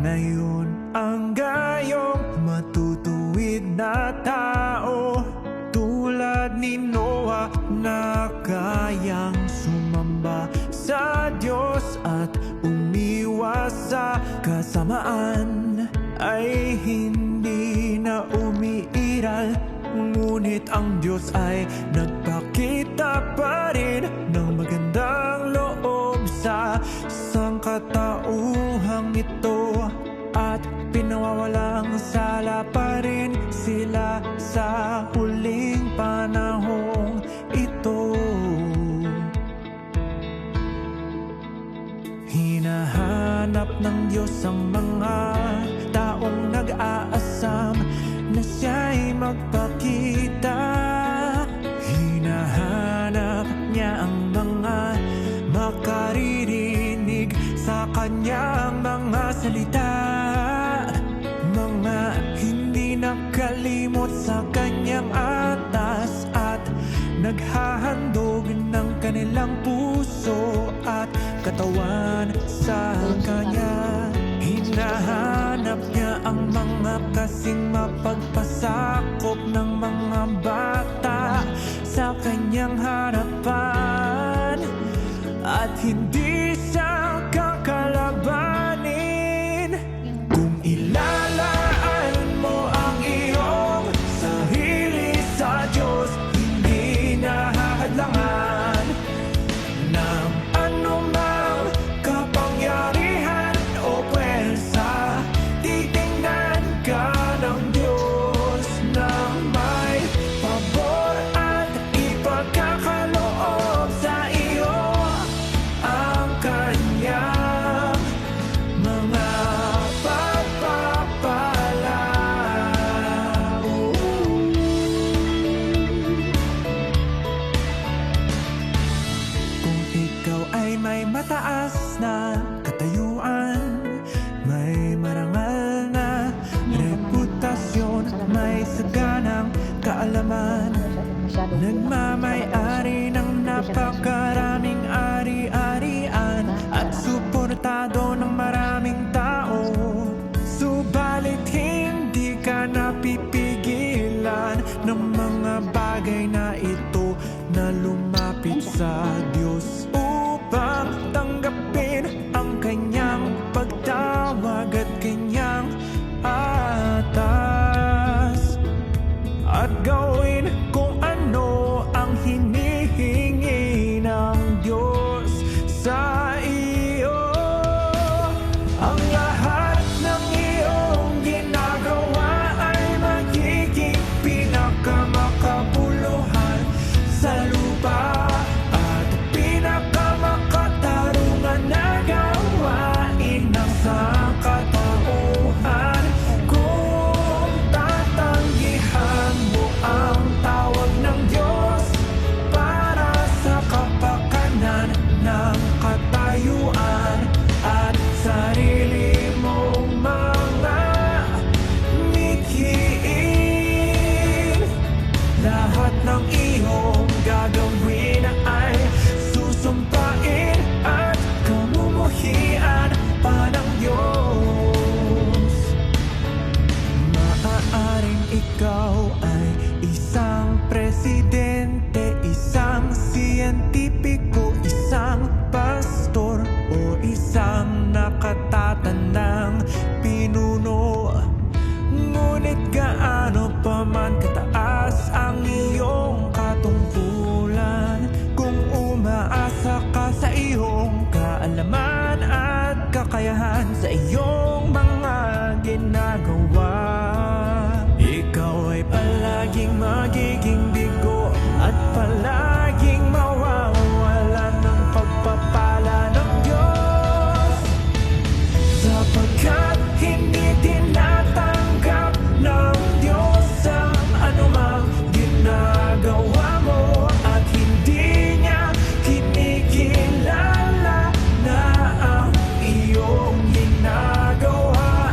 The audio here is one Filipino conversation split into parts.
Ngayon ang gayong matutuwid na tao, tulad ni Noah na kayang sumamba sa Diyos at umiwas sa kasamaan, ay hindi na umiiral. Ngunit ang Diyos ay nagpakita pa rin ng magandang loob sa sangkatauhang ito, at pinawawalang sala pa rin sila sa huling panahong ito. Hinahanap ng Diyos ang mga taong nag-aasam na siya'y magpakita. Hinahanap niya ang mga makaririnig sa kanyang mga salita, mga hindi nakalimot sa kanyang atas at naghahandog ng kanilang puso at katawan sa kanya. Hinahanap niya ang mga kasing mapagpasakop ng mga bata sa kanyang harapan, at hindi siya kakalabanin. Kung ilalaan mo ang iyong sarili sa Diyos, hindi nahahadlangan ng anumang kapangyarihan o pwersa. Titingnan ka ng Diyos na may pabor at ipagkakaloob sa iyo ang kanyang mga pagpapala. Kung ikaw ay may mataas na katayuan, may marangal na reputasyon, may saganang kaalaman, nagmamay-ari ng napakaraming ari-arian, at suportado ng maraming tao, subalit hindi ka napipigilan ng mga bagay na ito na lumapit sa Diyos upang tanggapin ang kanyang pagtawag at kanyang atas, at gawin kung ano ang hinihingi ng Diyos sa iyo. Ang lahat ng iyong ginagawa ay magiging pinakamakabuluhan sa lupa, at pinakamakatarungan na gawain ng sangkatauhan. Kung tatanggihan mo ang tawag ng Diyos para sa kapakanan ng katayuan at sarili mong mga mithiin, lahat ng iyong gagawin ay susumpain at kamumuhian pa ng Diyos. Maaaring ikaw ay isang presidente, isang siyentipiko, isang pastor, o isang nakatatandang pinuno. Ngunit gaano pa man kataas ang iyong katungkulan, kung umaasa ka sa iyong kaalaman at kakayahan sa iyong mga ginagawa, ikaw ay palaging magiging bigo at palaging mawawalan ng pagpapala ng Diyos, sapagkat hindi tinatanggap ng Diyos ang anumang ginagawa mo, at hindi niya kinikilala na ang iyong ginagawa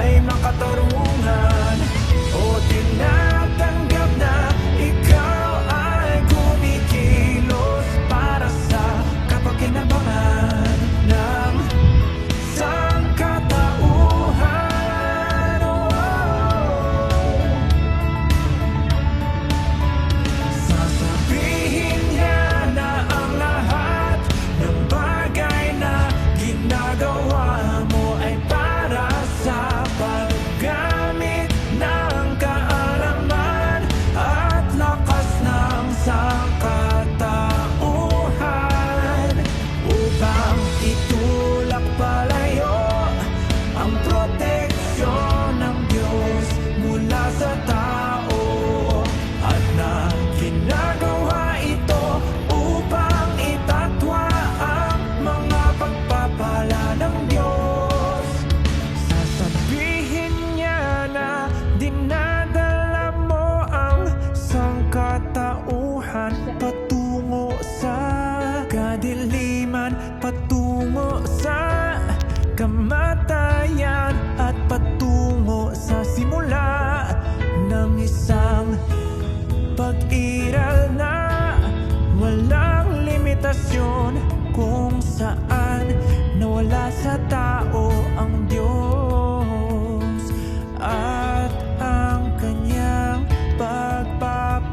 ay makatarungan o tinatanggap na ikaw mag-iral na walang limitasyon, kung saan nawala sa tao ang Diyos at ang kanyang pagpapala.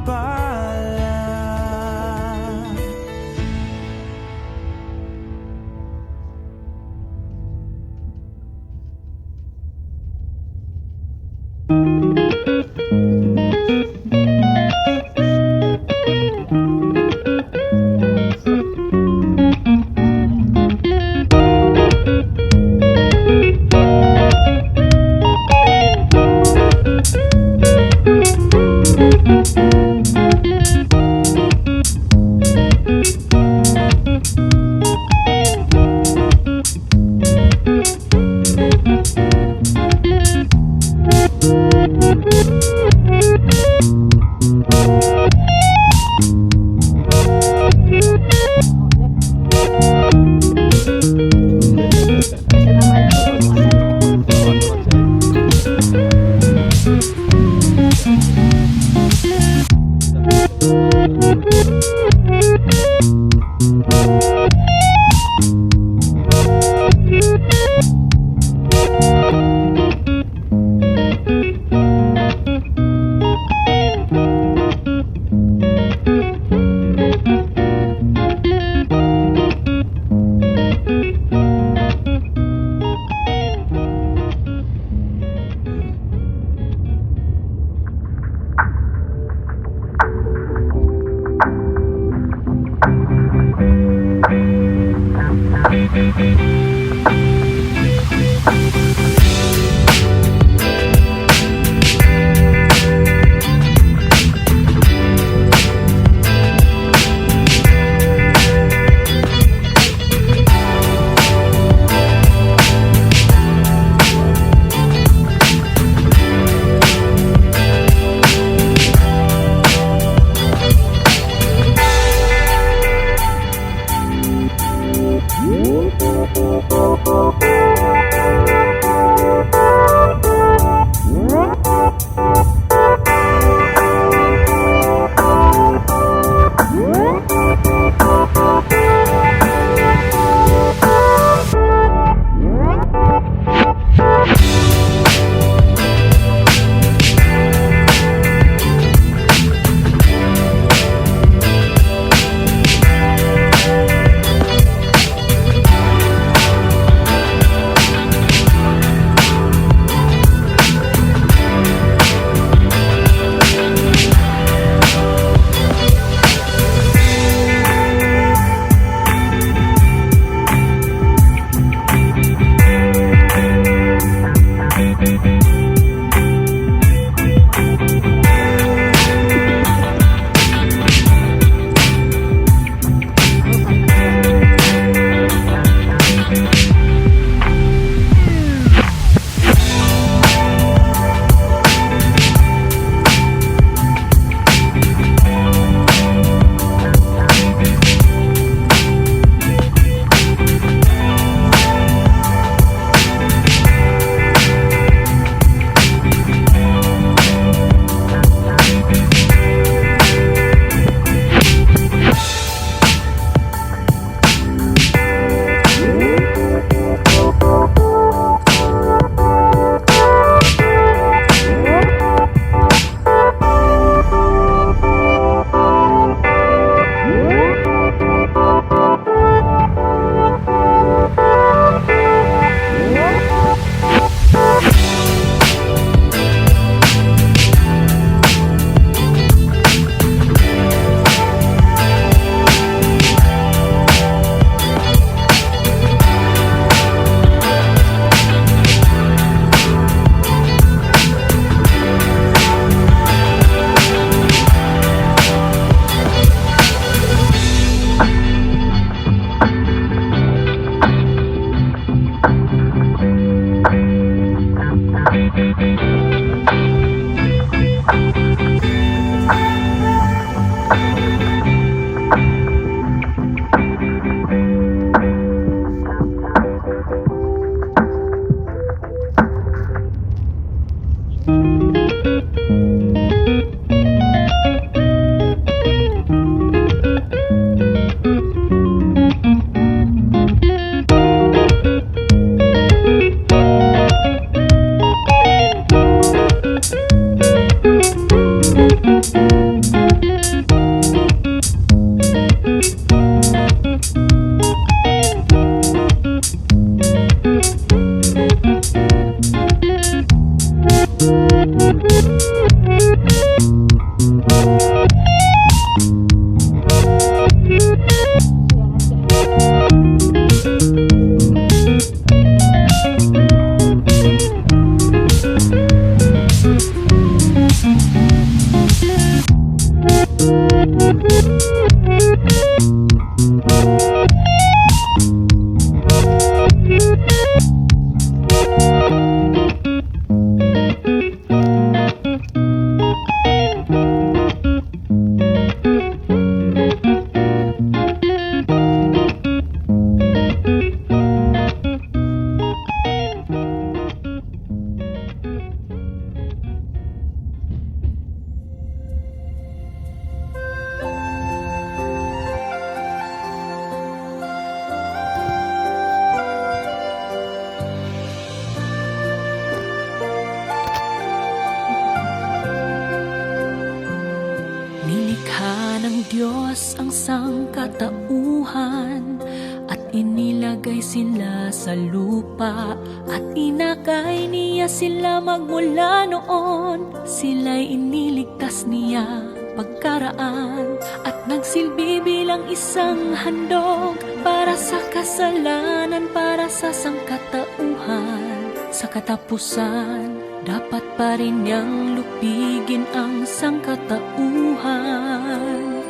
Nilikha ng Diyos ang sangkatauhan at inilagay sila sa lupa at inakay niya sila magmula noon. Sila'y iniligtas niya pagkaraan at nagsilbi bilang isang handog para sa kasalanan, para sa sangkatauhan. Sa katapusan, dapat pa rin niyang lupigin ang sangkatauhan.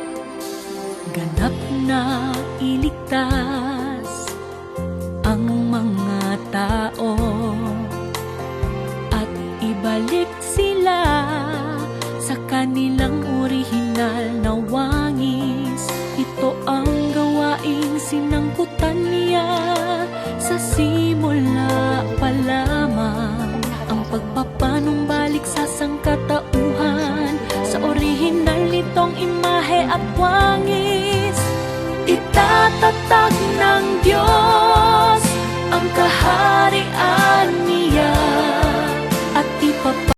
Ganap na iligtas ang mga tao at ibalik sila sa kanilang orihinal na wangis. Ito ang gawaing sinangkutan niya sa simula pa lamang, ang pagpapanumbalik sa sangkatauhan sa orihinal nitong imahe at wangis. Itatatag ng